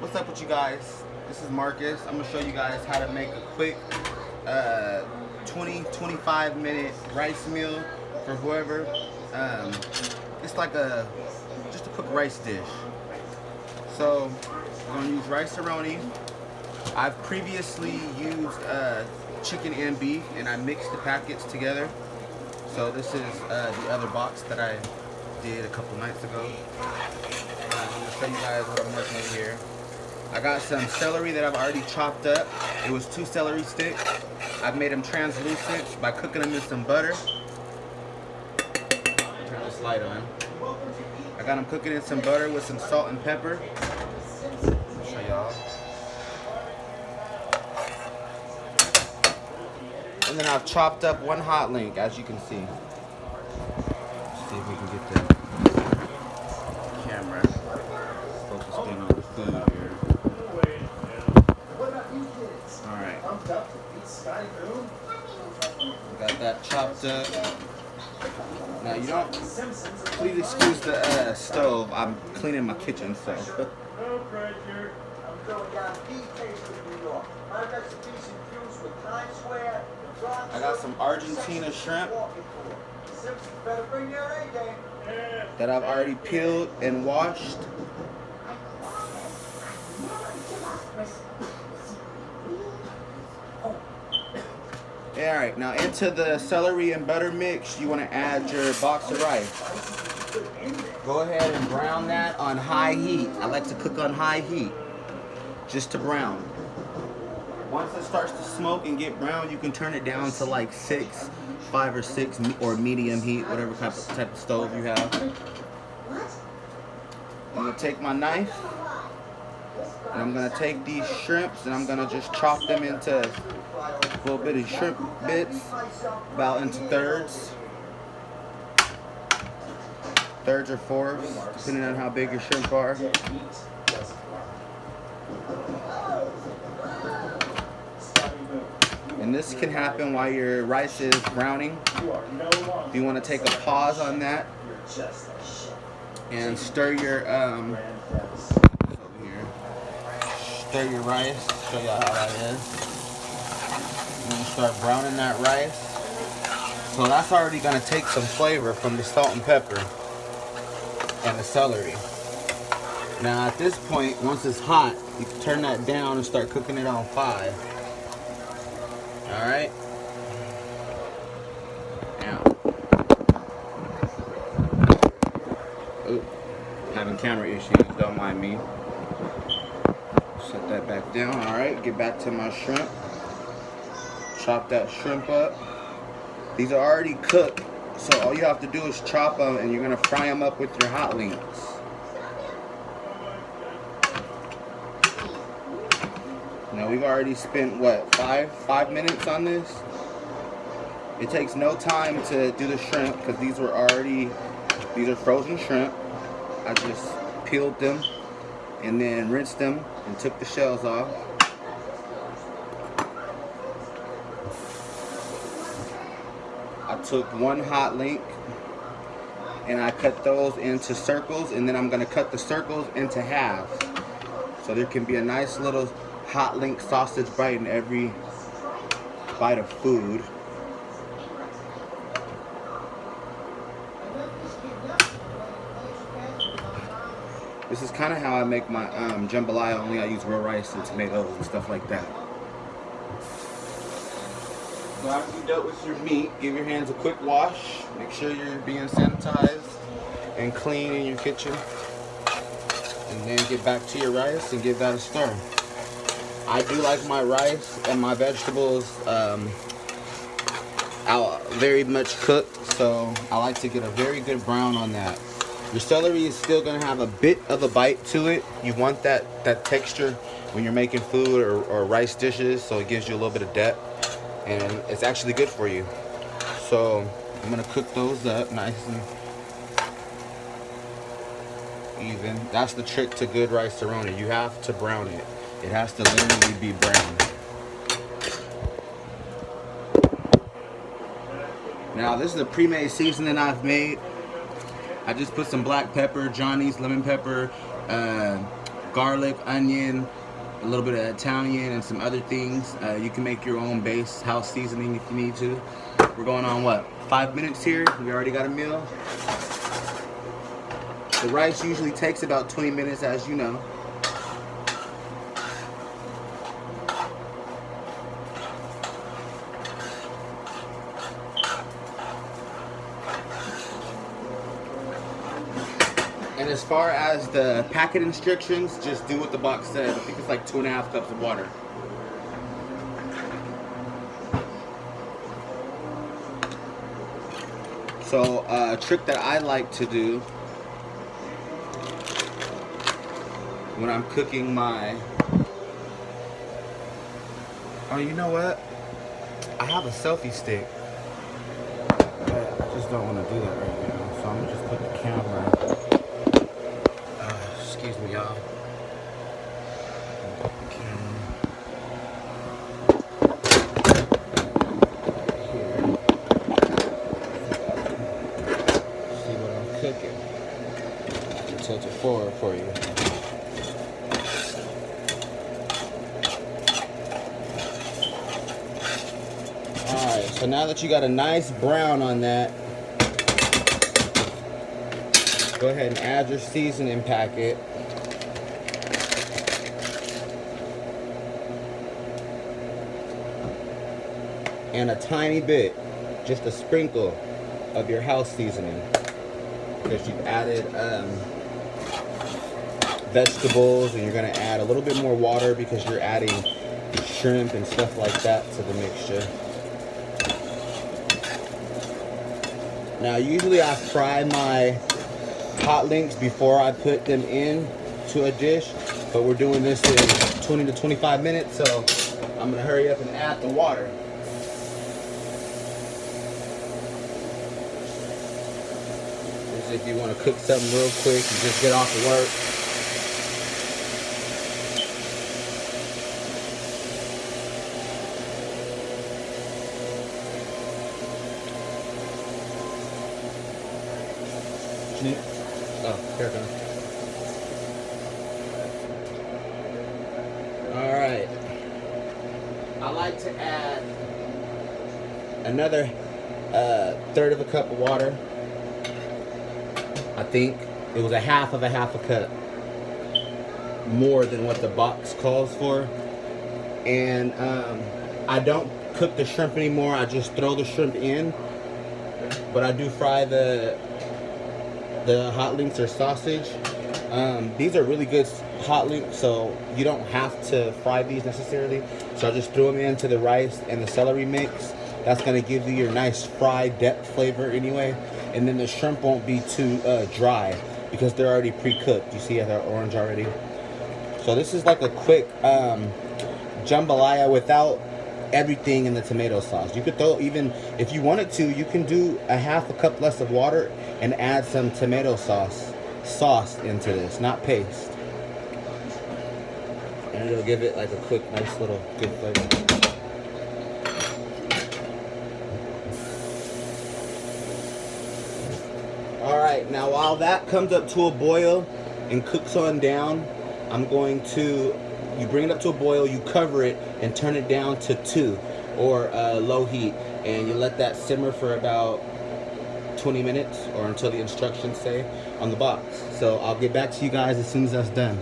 What's up with you guys? This is Marcus. I'm gonna show you guys how to make a quick 20-25 minute rice meal for whoever. It's like just a quick rice dish. So we're gonna use rice-a-roni. I've previously used chicken and beef, and I mixed the packets together. So this is the other box that I did a couple nights ago. I'm gonna show you guys what I'm working with here. I got some celery that I've already chopped up. It was 2 celery sticks. I've made them translucent by cooking them in some butter. Turn this light on. I got them cooking in some butter with some salt and pepper. I'll show y'all. And then I've chopped up 1 hot link, as you can see. Let's see if we can get the camera focused in on the food here. Alright. Got that chopped up. Now you don't, please excuse the stove. I'm cleaning my kitchen, so. I got some Argentina shrimp that I've already peeled and washed. Alright, now into the celery and butter mix, you want to add your box of rice. Go ahead and brown that on high heat. I like to cook on high heat, just to brown. Once it starts to smoke and get brown, you can turn it down to like 5 or 6, or medium heat, whatever type of stove you have. I'm going to take my knife, and I'm going to take these shrimps, and I'm going to just chop them into little bitty shrimp bits, about into thirds or fourths, depending on how big your shrimp are. And this can happen while your rice is browning. If you want to take a pause on that and stir your stir your rice. Show y'all how that is. I'm gonna start browning that rice. So that's already gonna take some flavor from the salt and pepper and the celery. Now at this point, once it's hot, you can turn that down and start cooking it on 5. Alright? Now. Ooh, having camera issues, don't mind me. Set that back down. Alright, get back to my shrimp. Chop that shrimp up. These are already cooked, so all you have to do is chop them, and you're gonna fry them up with your hot links. Now we've already spent what, 5 minutes on this. It takes no time to do the shrimp because these are frozen shrimp. I just peeled them and then rinsed them and took the shells off. I took 1 hot link and I cut those into circles, and then I'm going to cut the circles into halves. So there can be a nice little hot link sausage bite in every bite of food. This is kind of how I make my jambalaya, only I use real rice and tomatoes and stuff like that. So after you're done with your meat, give your hands a quick wash. Make sure you're being sanitized and clean in your kitchen. And then get back to your rice and give that a stir. I do like my rice and my vegetables very much cooked, so I like to get a very good brown on that. Your celery is still going to have a bit of a bite to it. You want that texture when you're making food or rice dishes, so it gives you a little bit of depth. And it's actually good for you. So I'm gonna cook those up nice and even. That's the trick to good rice-a-roni. You have to brown it. It has to literally be brown. Now this is a pre-made seasoning I've made. I just put some black pepper, Johnny's lemon pepper, garlic, onion, a little bit of Italian, and some other things. You can make your own base house seasoning if you need to. We're going on what, 5 minutes here? We already got a meal. The rice usually takes about 20 minutes, as you know. And as far as the packet instructions, just do what the box says. I think it's like 2.5 cups of water. So a trick that I like to do when I'm cooking my... Oh, you know what? I have a selfie stick. But I just don't want to do that right now. So I'm going to just put the camera... excuse me, y'all. See what I'm cooking. I'll tilt it forward for you. Alright, so now that you got a nice brown on that, go ahead and add your seasoning packet. And a tiny bit, just a sprinkle of your house seasoning, because you've added vegetables, and you're going to add a little bit more water because you're adding shrimp and stuff like that to the mixture. Now usually I fry my hot links before I put them in to a dish, but we're doing this in 20 to 25 minutes, so I'm going to hurry up and add the water. If you want to cook something real quick, you just get off of work. What you need? Oh, here it comes. Alright. I like to add another third of a cup of water. I think it was a half a cup more than what the box calls for. And I don't cook the shrimp anymore. I just throw the shrimp in, but I do fry the hot links or sausage. These are really good hot links, so you don't have to fry these necessarily. So I just throw them into the rice and the celery mix. That's gonna give you your nice fried depth flavor anyway. And then the shrimp won't be too dry because they're already pre-cooked. You see they're orange already. So this is like a quick jambalaya without everything in the tomato sauce. You could throw, even if you wanted to, you can do a half a cup less of water and add some tomato sauce into this, not paste. And it'll give it like a quick, nice little good flavor. Alright, now while that comes up to a boil and cooks on down, I'm going to, you bring it up to a boil, you cover it and turn it down to 2 or low heat, and you let that simmer for about 20 minutes or until the instructions say on the box. So I'll get back to you guys as soon as that's done.